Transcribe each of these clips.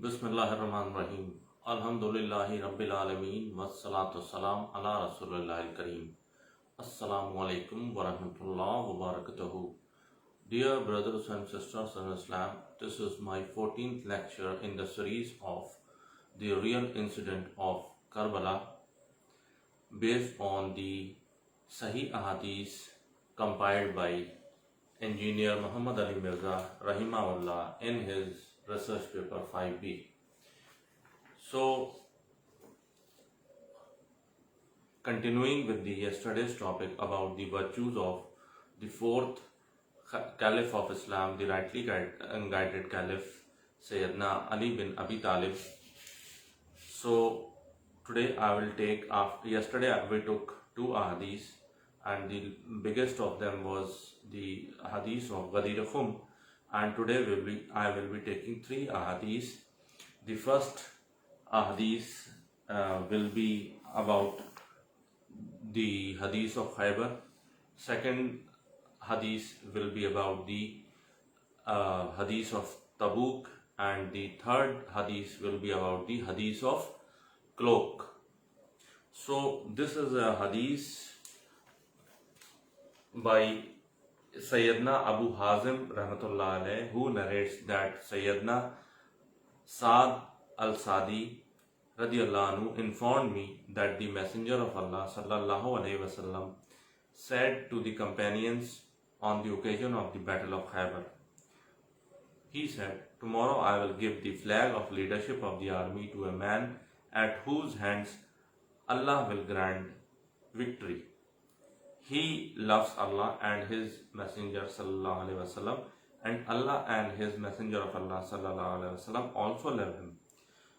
बिस्मिल्लाहिर्रहमानिर्रहीम अल्हम्दुलिल्लाहि रब्बिल आलमीन वस्सलातु वस्सलाम अला रसूलिल्लाहिल करीम अस्सलामु अलैकुम व रहमतुल्लाहि व बारकातुहू। Dear brothers and sisters in Islam, this is my 14th lecture in the series of the real incident of Karbala based on the Sahih Ahadith compiled by engineer Muhammad Ali Mirza rahimahullah in his research paper 5B. So, continuing with the yesterday's topic about the virtues of the fourth Caliph of Islam, the rightly guided Caliph Sayyidina Ali bin Abi Talib. So today I will take, after yesterday we took two ahadith, and the biggest of them was the hadith of Ghadir Khum, and today I will be taking three ahadith. The first ahadith will be about the hadith of Khaybar. Second hadith will be about the hadith of Tabuk, and the third hadith will be about the hadith of cloak. So this is a hadith by Sayyidina Abu Hazim rahmatullah alayh, who narrates that Sayyidina Saad al-Sadi radiyallahu anhu informed me that the Messenger of Allah sallallahu alayhi wasallam said to the companions on the occasion of the Battle of Khaybar. He said, "Tomorrow I will give the flag of leadership of the army to a man at whose hands Allah will grant victory. He loves Allah and His Messenger sallallahu alaihi wasallam, and Allah and His Messenger of Allah sallallahu alaihi wasallam also love him."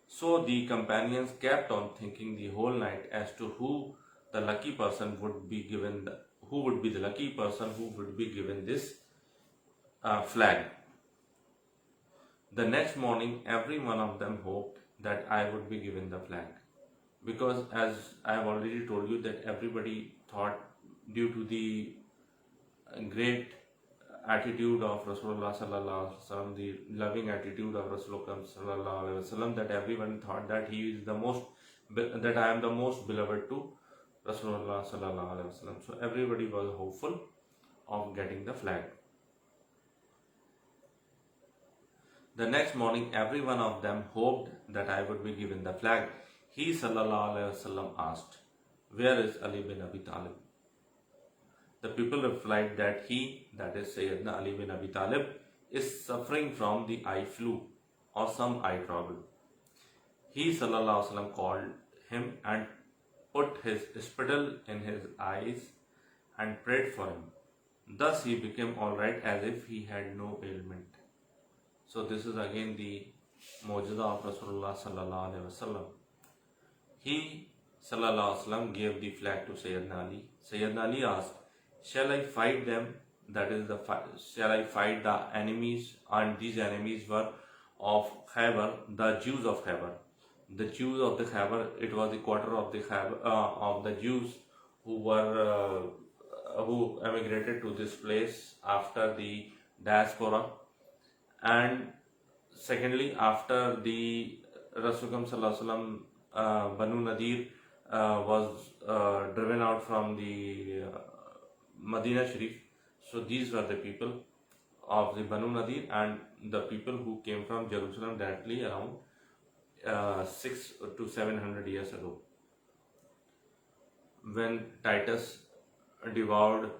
So the companions kept on thinking the whole night as to who the lucky person would be given, who would be the lucky person who would be given this flag. The next morning, every one of them hoped that I would be given the flag, because as I have already told you that everybody thought, due to the great attitude of Rasulullah sallallahu alaihi wasallam, the loving attitude of Rasulullah sallallahu alaihi wasallam, that everyone thought that he is the most, that I am the most beloved to Rasulullah sallallahu alaihi wasallam. So everybody was hopeful of getting the flag. The next morning, every one of them hoped that I would be given the flag. He sallallahu alaihi wasallam asked, "Where is Ali bin Abi Talib?" The people replied that he, that is Sayyidina Ali bin Abi Talib, is suffering from the eye flu or some eye trouble. He sallallahu alaihi wasallam called him and put his spittle in his eyes and prayed for him. Thus he became all right as if he had no ailment. So this is again the mu'jiza of Rasulullah sallallahu alaihi wasallam. He sallallahu alaihi wasallam gave the flag to Sayyidina Ali. Sayyidina Ali asked, "Shall I fight them? That is shall I fight the enemies?" And these enemies were of Khaybar, the Jews of Khaybar. The Jews of the Khaybar, it was the quarter of the Khaybar, of the Jews who emigrated to this place after the diaspora. And secondly, after the Rasulullah sallallahu alaihi wasallam, Banu Nadir was driven out from the Medina Sharif. So these were the people of the Banu Nadir and the people who came from Jerusalem directly around 600 to 700 years ago, when Titus devoured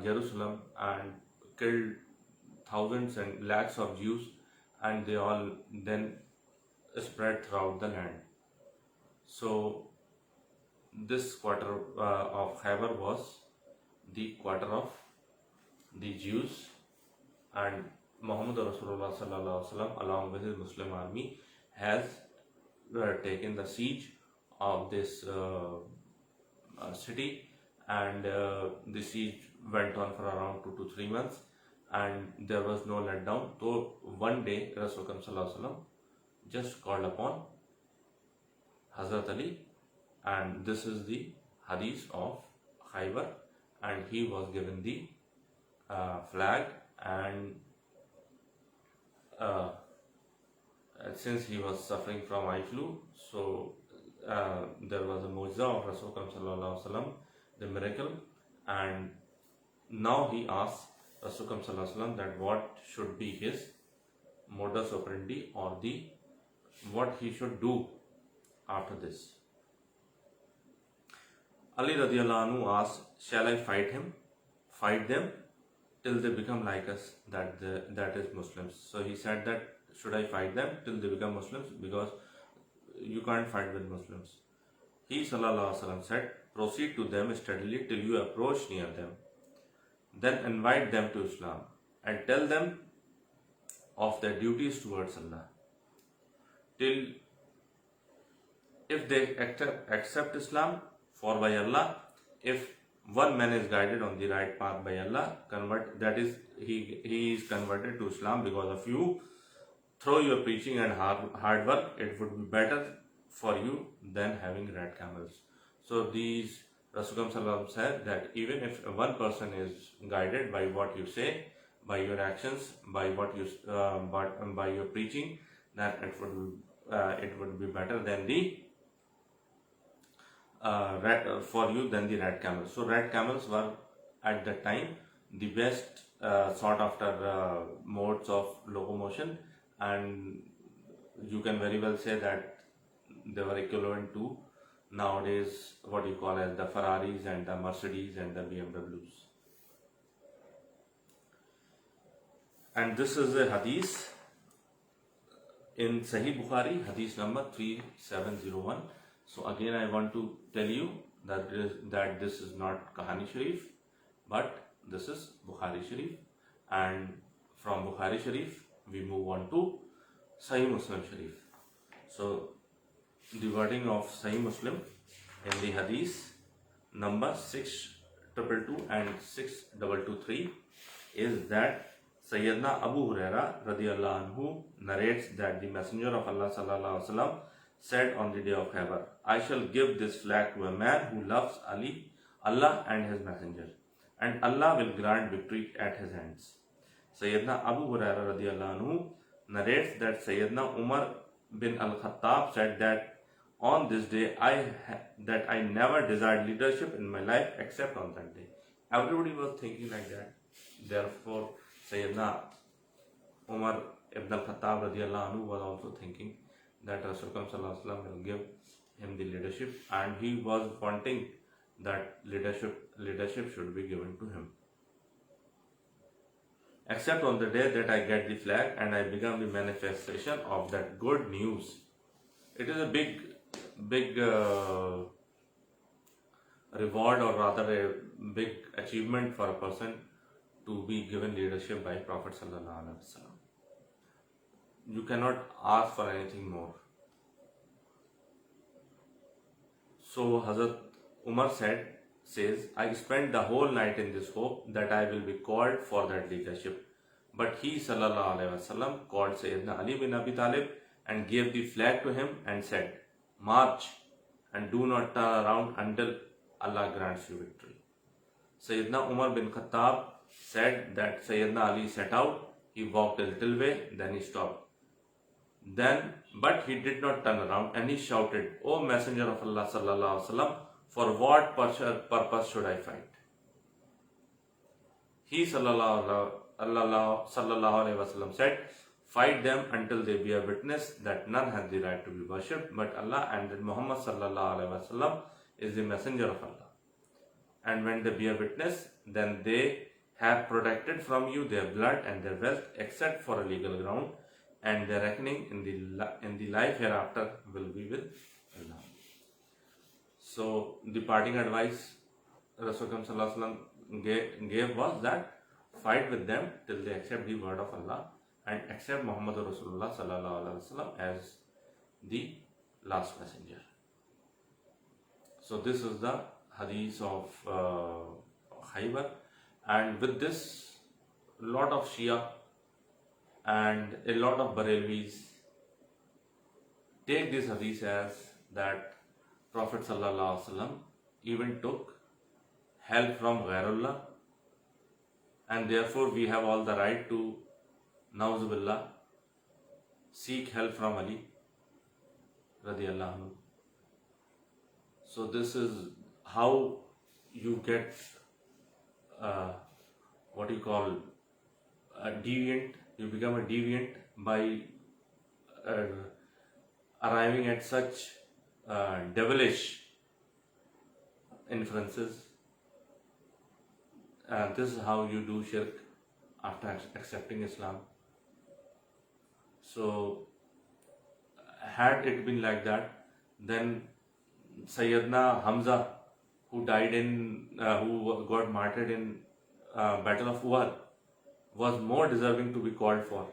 Jerusalem and killed thousands and lakhs of Jews, and they all then spread throughout the land. So this quarter of Khaybar was the quarter of the Jews, and Muhammad Rasulullah sallallahu alaihi wasallam along with his Muslim army has taken the siege of this city, and the siege went on for around 2 to 3 months, and there was no letdown. So one day Rasulullah sallallahu alaihi wasallam just called upon Hazrat Ali, and this is the hadith of Khaybar, and he was given the flag and since he was suffering from eye flu. So there was a mu'jiza of Rasul sallallahu alaihi wasallam, the miracle, and now he asked Rasul sallallahu alaihi wasallam that what should be his modus operandi, or what he should do after this. Ali radiallahu anhu asked, shall I fight them till they become like us, that is Muslims. So he said that, should I fight them till they become Muslims, because you can't fight with Muslims. He sallallahu alaihi wasallam said, proceed to them steadily till you approach near them. Then invite them to Islam and tell them of their duties towards Allah. Till if they accept Islam, for by Allah, if one man is guided on the right path by Allah, that is, he is converted to Islam because of you, through your preaching and hard work, it would be better for you than having red camels. So these Rasulullah Sallallahu Alaihi Wasallam said that even if one person is guided by what you say, by your actions, by what you by your preaching, then it would be better than for you than the red camels. So red camels were at that time the best sought after modes of locomotion, and you can very well say that they were equivalent to nowadays what you call as the Ferraris and the Mercedes and the BMWs. And this is a hadith in Sahih Bukhari, hadith number 3701. So again I want to tell you that this is not Kahani Sharif, but this is Bukhari Sharif, and from Bukhari Sharif we move on to Sahih Muslim Sharif. So the wording of Sahih Muslim in the hadith number 6222 and 6223 is that Sayyidina Abu Huraira radiyallahu anhu narrates that the Messenger of Allah sallallahu alaihi wasallam said on the day of Khybar, I shall give this flag to a man who loves Allah and his messenger, and Allah will grant victory at his hands. Sayyidina Abu Huraira radiyallahu anhu narrates that Sayyidina Umar bin al-Khattab said that on this day I never desired leadership in my life except on that day. Everybody was thinking like that. Therefore, Sayyidina Umar ibn al-Khattab radiyallahu anhu was also thinking that Rasulullah sallallahu alaihi wasallam will give him the leadership, and he was wanting that leadership should be given to him. Except on the day that I get the flag and I become the manifestation of that good news. It is a big reward, or rather a big achievement for a person to be given leadership by Prophet sallallahu alaihi wasallam. You cannot ask for anything more. So Hazrat Umar says, I spent the whole night in this hope that I will be called for that leadership. But he sallallahu alaihi wasallam called Sayyidina Ali bin Abi Talib and gave the flag to him and said, march and do not turn around until Allah grants you victory. Sayyidina Umar bin Khattab said that Sayyidina Ali set out, he walked a little way, then he stopped. But he did not turn around, and he shouted, O Messenger of Allah sallallahu alaihi wasallam, for what purpose should I fight? He sallallahu alaihi wasallam said, fight them until they bear witness that none has the right to be worshipped but Allah, and that Muhammad sallallahu alaihi wasallam is the messenger of Allah. And when they bear witness, then they have protected from you their blood and their wealth, except for a legal ground, and their reckoning in the life hereafter will be with Allah. So the parting advice Rasulullah sallallahu alaihi wasallam gave was that fight with them till they accept the word of Allah and accept Muhammad Rasulullah sallallahu alaihi wasallam as the last messenger. So this is the hadith of Khaybar, and with this, lot of Shia and a lot of Barelvis take this hadith as that Prophet sallallahu alaihi wasallam even took help from Ghairullah, and therefore we have all the right to, Nauzubillah, seek help from Ali radiallahu anhu. So this is how you get what you call a deviant. You become a deviant by arriving at such devilish inferences, and this is how you do shirk after accepting Islam. So had it been like that, then Sayyidina Hamza, who died in who got martyred in Battle of Uhud, was more deserving to be called for.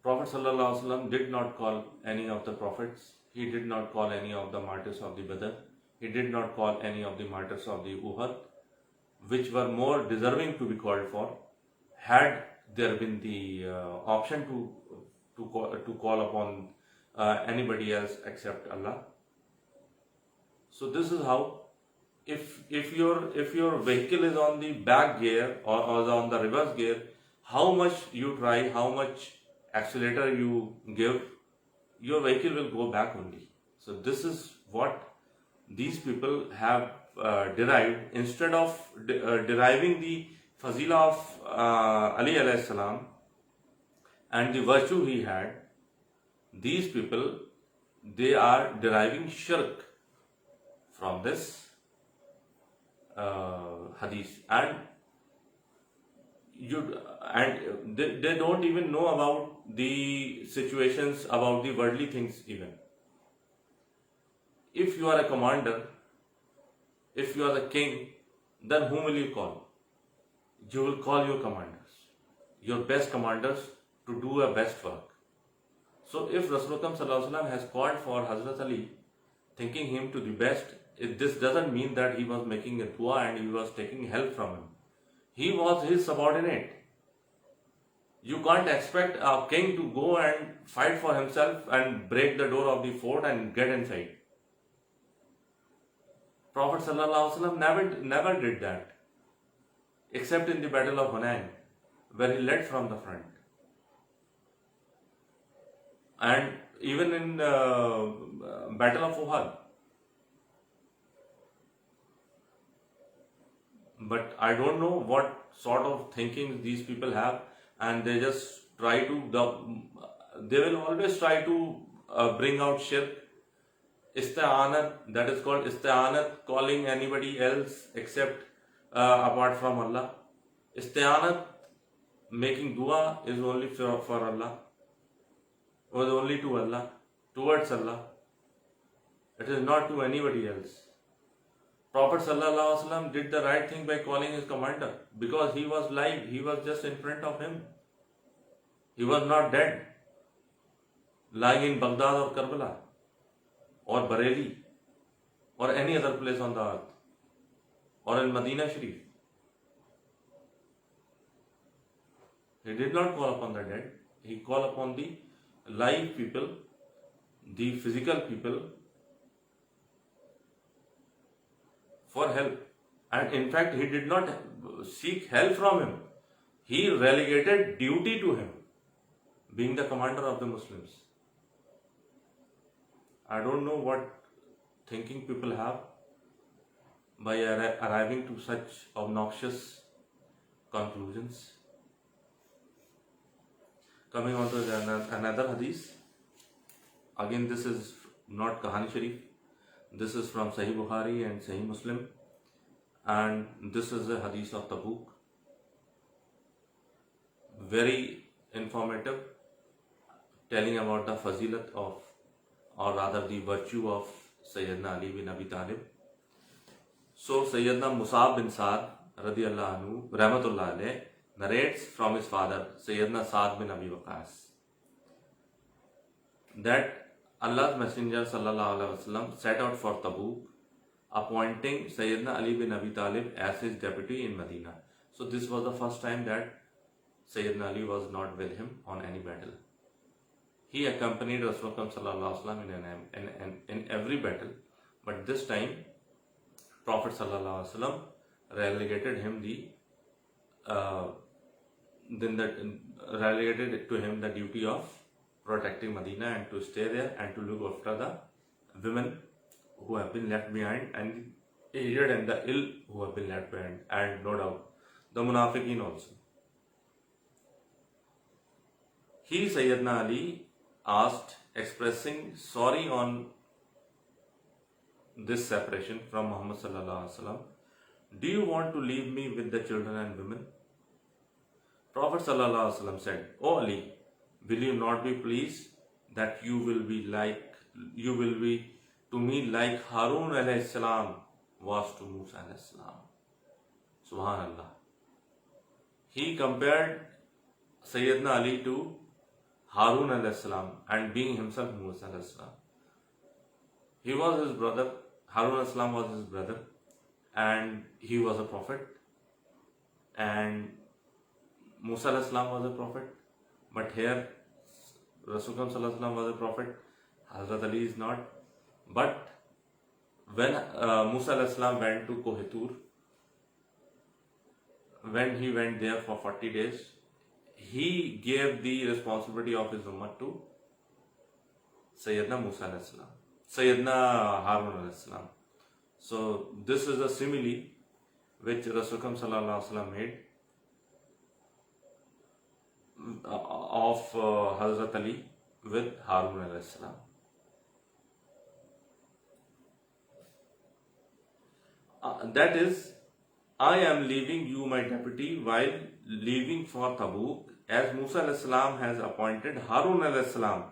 Prophet ﷺ did not call any of the prophets. He did not call any of the martyrs of the Badr. He did not call any of the martyrs of the Uhud, which were more deserving to be called for, had there been the option to call upon anybody else except Allah. So this is how, if your vehicle is on the back gear or on the reverse gear, how much you try, how much accelerator you give, your vehicle will go back only. So this is what these people have derived. Instead of deriving the fazila of Ali alayhi salam and the virtue he had, these people, they are deriving shirk from this hadith, and they don't even know about the situations, about the worldly things even. If you are a commander, if you are the king, then whom will you call? You will call your commanders, your best commanders, to do a best work. So if Rasulullah ﷺ has called for Hazrat Ali, thinking him to the best, this doesn't mean that he was making a dua and he was taking help from him. He was his subordinate. You can't expect a king to go and fight for himself and break the door of the fort and get inside. Prophet ﷺ never did that, except in the Battle of Hunain, where he led from the front. And even in Battle of Uhud. But I don't know what sort of thinking these people have, and they just try to, they will always try to bring out shirk, isti'anat, that is called isti'anat, calling anybody else except apart from Allah. Isti'anat, making dua, is only for Allah, or only to Allah, towards Allah. It is not to anybody else. Prophet ﷺ did the right thing by calling his commander, because he was live, he was just in front of him. He was not dead, lying in Baghdad or Karbala or Bareilly or any other place on the earth, or in Medina Sharif. He did not call upon the dead, he called upon the live people, the physical people, for help. And in fact, he did not seek help from him. He relegated duty to him, being the commander of the Muslims. I don't know what thinking people have by arriving to such obnoxious conclusions. Coming on to another hadith. Again, this is not Kahani Sharif. This is from Sahih Bukhari and Sahih Muslim, and this is a hadith of Tabuk. Very informative, telling about the fazilat of, or rather the virtue of Sayyidina Ali bin Abi Talib. So Sayyidina Musab bin Sa'd radiyallahu anhu, rahmatullah alayh, narrates from his father, Sayyidina Sa'd bin Abi Waqqas, that Allah's Messenger sallallahu alaihi wasallam set out for Tabuk, appointing Sayyidina Ali bin Abi Talib as his deputy in Medina. So this was the first time that Sayyidina Ali was not with him on any battle. He accompanied Rasulullah sallallahu alaihi wasallam in every battle, but this time Prophet sallallahu alaihi wasallam relegated him then that relegated to him the duty of protecting Medina and to stay there and to look after the women who have been left behind and the aged and the ill who have been left behind, and no doubt the Munafiqeen also. He, Sayyidina Ali, asked, expressing sorry on this separation from Muhammad sallallahu alaihi wasallam, do you want to leave me with the children and women? Prophet sallallahu alaihi wasallam said, O Ali, will you not be pleased that you will be to me like Harun alayhi salam was to Musa alayhi salam. Subhanallah. He compared Sayyidina Ali to Harun alayhi salam and being himself Musa alayhi salam. He was his brother, Harun alayhi salam was his brother, and he was a prophet, and Musa alayhi salam was a prophet, but here Rasulullah sallallahu alaihi wasallam was a prophet, Hazrat Ali is not. But when Musa alayhi salam went to Koh-i-Tur, when he went there for 40 days, he gave the responsibility of his ummah to Sayyidina Musa alayhi salam, Sayyidina Harun alayhi salam. So this is a simile which Rasulullah sallallahu alaihi wasallam made of Hazrat Ali with Harun alayhi salam. That is, I am leaving you my deputy while leaving for Tabuk, as Musa alayhi salam has appointed Harun alayhi salam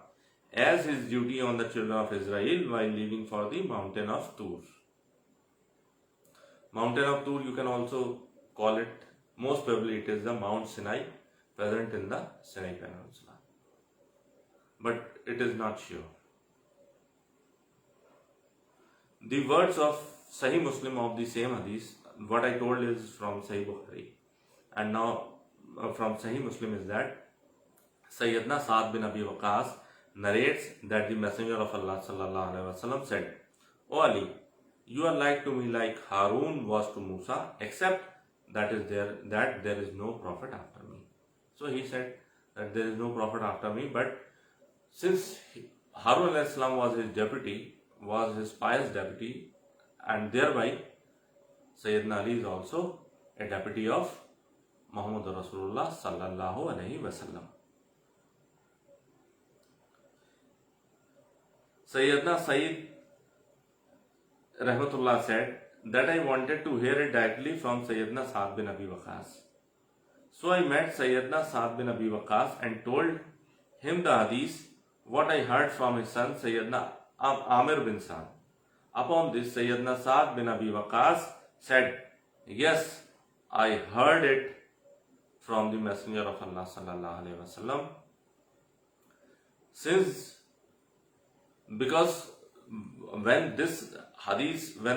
as his duty on the children of Israel while leaving for the mountain of Tur. Mountain of Tur, you can also call it, most probably it is the Mount Sinai present in the Sinai Peninsula, but it is not sure. The words of Sahih Muslim of the same hadith, what I told is from Sahih Bukhari, and now from Sahih Muslim is that Sayyidina Sa'd bin Abi Waqqas narrates that the Messenger of Allah sallallahu alaihi wasallam said, O Ali, you are like to me like Harun was to Musa, except that there is no prophet after me. So he said that there is no prophet after me, but since Harun alayhi salam was his deputy, was his pious deputy, and thereby Sayyidina Ali is also a deputy of Muhammad Rasulullah sallallahu alaihi wasallam. Sayyidina Sayyid Rahmatullah said that I wanted to hear it directly from Sayyidina Sa'd bin Abi Waqqas. So I met Sayyidina Sa'd bin Abi Waqqas and told him the hadith, what I heard from his son Sayyidina Amir bin Sa'd. Upon this, Sayyidina Sa'd bin Abi Waqqas said, yes, I heard it from the Messenger of Allah sallallahu alaihi wasallam. Because when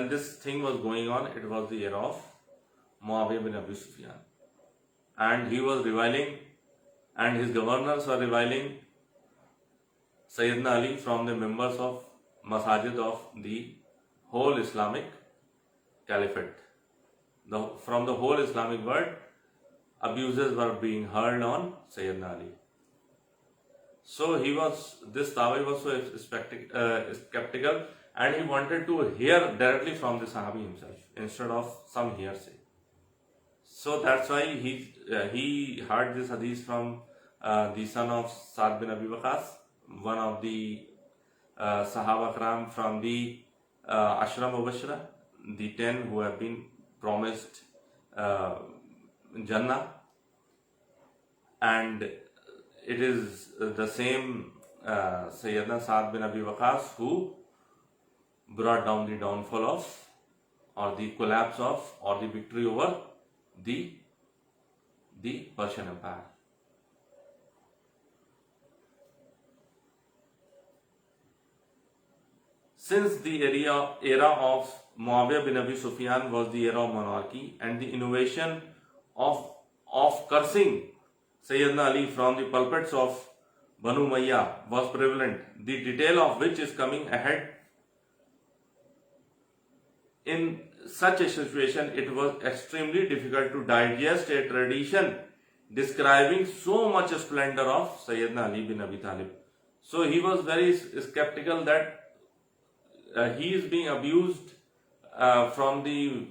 this thing was going on, it was the era of Muawiyah bin Abi Sufyan, and he was reviling, and his governors were reviling Sayyidina Ali from the members of masajid of the whole Islamic Caliphate. From the whole Islamic world, abuses were being hurled on Sayyidina Ali. So this Tawi was so skeptical, and he wanted to hear directly from the Sahabi himself instead of some hearsay. So that's why he heard this hadith from the son of Sa'd bin Abi Waqqas, one of the Sahaba Kram from the Ashra Mubashra, the 10 who have been promised Jannah, and it is the same Sayyidina Sa'd bin Abi Waqqas who brought down the downfall of, or the collapse of, or the victory over the Persian Empire. Since the era of Muawiyah bin Abi Sufyan was the era of monarchy, and the innovation of cursing Sayyidina Ali from the pulpits of Banu Umayyah was prevalent, the detail of which is coming ahead. In such a situation, it was extremely difficult to digest a tradition describing so much splendor of Sayyidina Ali bin Abi Talib. So he was very skeptical that he is being abused from the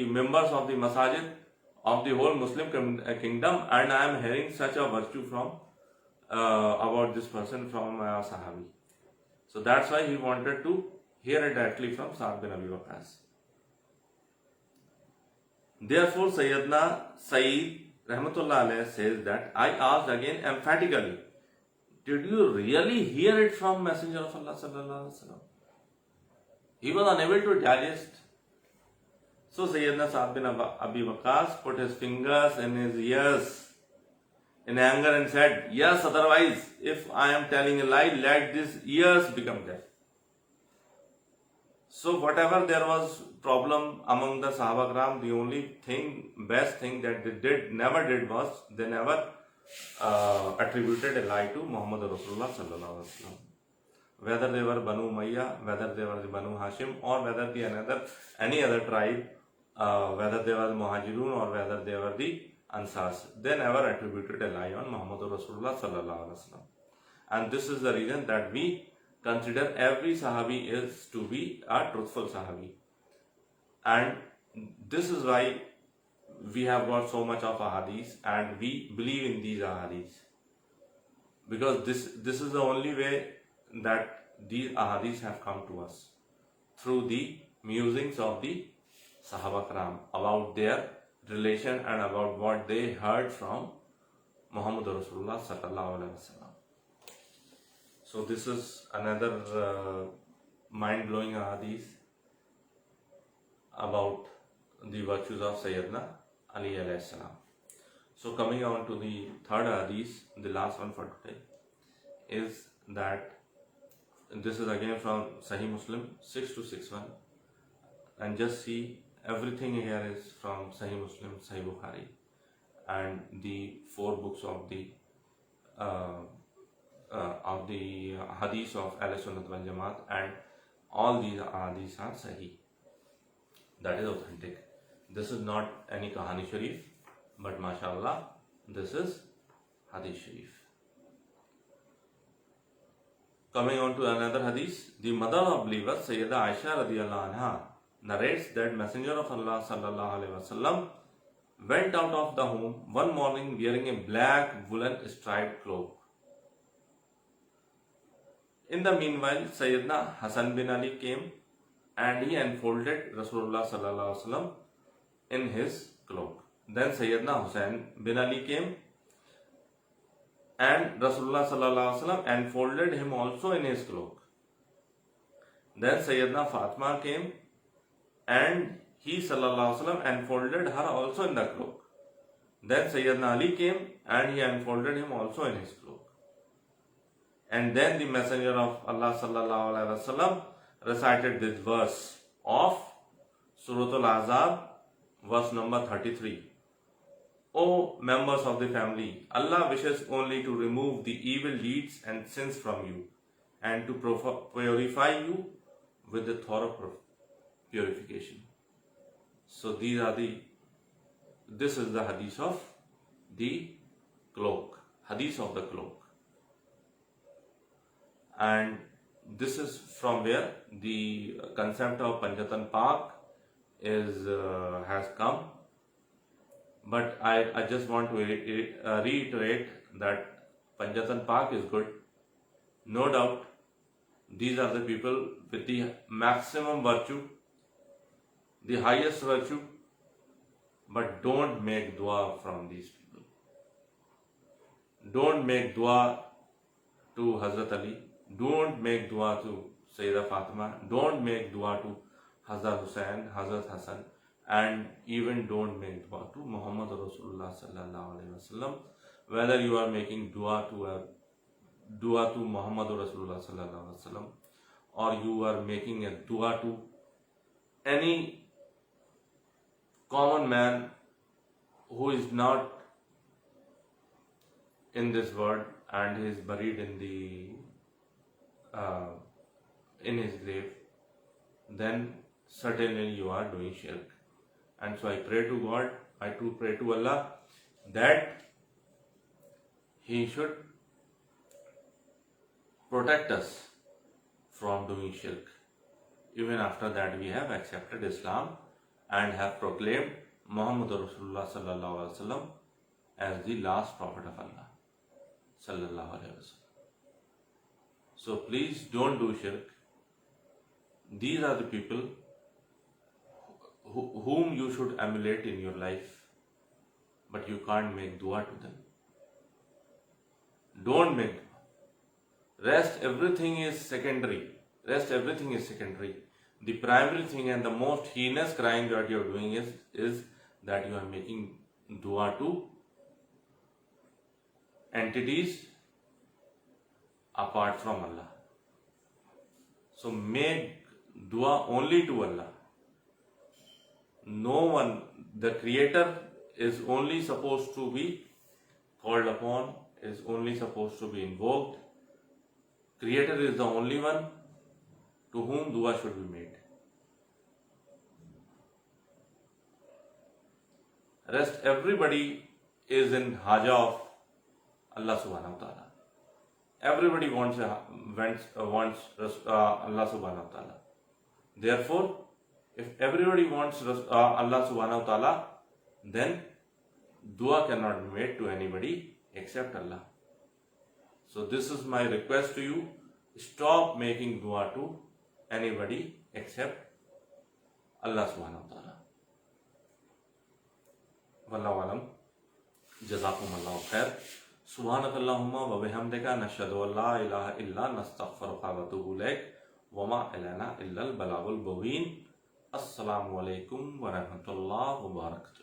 members of the masajid of the whole Muslim kingdom, and I am hearing such a virtue from about this person from a Sahabi. So that's why he wanted to hear it directly from Sa'd bin Abi Waqqas. Therefore, Sayyidina Saeed Rahmatullah alayhi says that I asked again emphatically, did you really hear it from Messenger of Allah sallallahu alaihi wasallam? He was unable to digest. So Sayyidina Sa'd bin Abi Waqqas put his fingers in his ears in anger and said, yes, otherwise, if I am telling a lie, let these ears become deaf. So whatever there was problem among the Sahaba Kiram, the only best thing that they never did was they never attributed a lie to Muhammad Rasulullah sallallahu alaihi wasallam. Whether they were Banu Umayyah, whether they were the Banu Hashim, or whether any other tribe, whether they were the Muhajirun or whether they were the Ansars, they never attributed a lie on Muhammad Rasulullah sallallahu alaihi wasallam. And this is the reason that we consider every Sahabi is to be a truthful Sahabi. And this is why we have got so much of ahadith and we believe in these ahadith. Because this is the only way that these ahadith have come to us, through the musings of the Sahaba Kiram about their relation and about what they heard from Muhammad Rasulullah sallallahu alaihi wasallam. So this is another mind-blowing hadith about the virtues of Sayyidina Ali alayhi salam. So coming on to the third hadith, the last one for today, is that this is again from Sahih Muslim 6261, and just see everything here is from Sahih Muslim, Sahih Bukhari, and the 4 books of the hadith of Ahl Sunnat wal Jamaat, and all these hadiths are Sahih. That is authentic. This is not any Kahani Sharif, but mashallah, this is Hadith Sharif. Coming on to another hadith, the mother of believers, Sayyida Aisha radiyallahu anha, narrates that Messenger of Allah sallallahu alaihi wasallam went out of the home one morning wearing a black woolen striped cloak. In the meanwhile, Sayyidina Hasan bin Ali came and he enfolded Rasulullah sallallahu alaihi wasallam in his cloak. Then Sayyidina Hussain bin Ali came and Rasulullah sallallahu alaihi wasallam enfolded him also in his cloak. Then Sayyidina Fatima came and he sallallahu alaihi wasallam enfolded her also in the cloak. Then Sayyidina Ali came and he enfolded him also in his cloak. And then the Messenger of Allah sallallahu alaihi wasallam recited this verse of Surah Al-Ahzab, verse number 33. O members of the family, Allah wishes only to remove the evil deeds and sins from you and to purify you with the thorough purification. So this is the hadith of the cloak, hadith of the cloak. And this is from where the concept of Panjatan Pak has come. But I just want to reiterate that Panjatan Pak is good. No doubt, these are the people with the maximum virtue, the highest virtue, but don't make dua from these people. Don't make dua to Hazrat Ali. Don't make dua to Sayyida Fatima. Don't make dua to Hazrat Hussain, Hazrat Hassan, and even don't make dua to Muhammad Rasulullah sallallahu alaihi wasallam. Whether you are making dua to Muhammad Rasulullah sallallahu alaihi wasallam, or you are making a dua to any common man who is not in this world and he is buried in his grave, then certainly you are doing shirk. And so I pray to God, I too pray to Allah that He should protect us from doing shirk. Even after that we have accepted Islam and have proclaimed Muhammad Rasulullah sallallahu alaihi wasallam as the last prophet of Allah sallallahu alaihi wasallam. So please don't do shirk. These are the people whom you should emulate in your life, but you can't make dua to them. Don't make dua. Rest, everything is secondary. The primary thing and the most heinous crime that you are doing is that you are making dua to entities apart from Allah. So make dua only to Allah. No one, the Creator is only supposed to be called upon, is only supposed to be invoked. Creator is the only one to whom dua should be made. Rest, everybody is in haja of Allah subhanahu wa ta'ala. Everybody wants Allah subhanahu wa ta'ala. Therefore, if everybody wants Allah subhanahu wa ta'ala, then dua cannot be made to anybody except Allah. So this is my request to you. Stop making dua to anybody except Allah subhanahu wa ta'ala. Wallahu alam. Jazakumullahu khair. Subhanakallahumma wa bihamdika nashhadu an la ilaha illa nastaghfiruka wa atubu ilaik. Wa ma alaina illa al balagul mubin. Assalamu alaikum wa rahmatullahi wa barakatuh.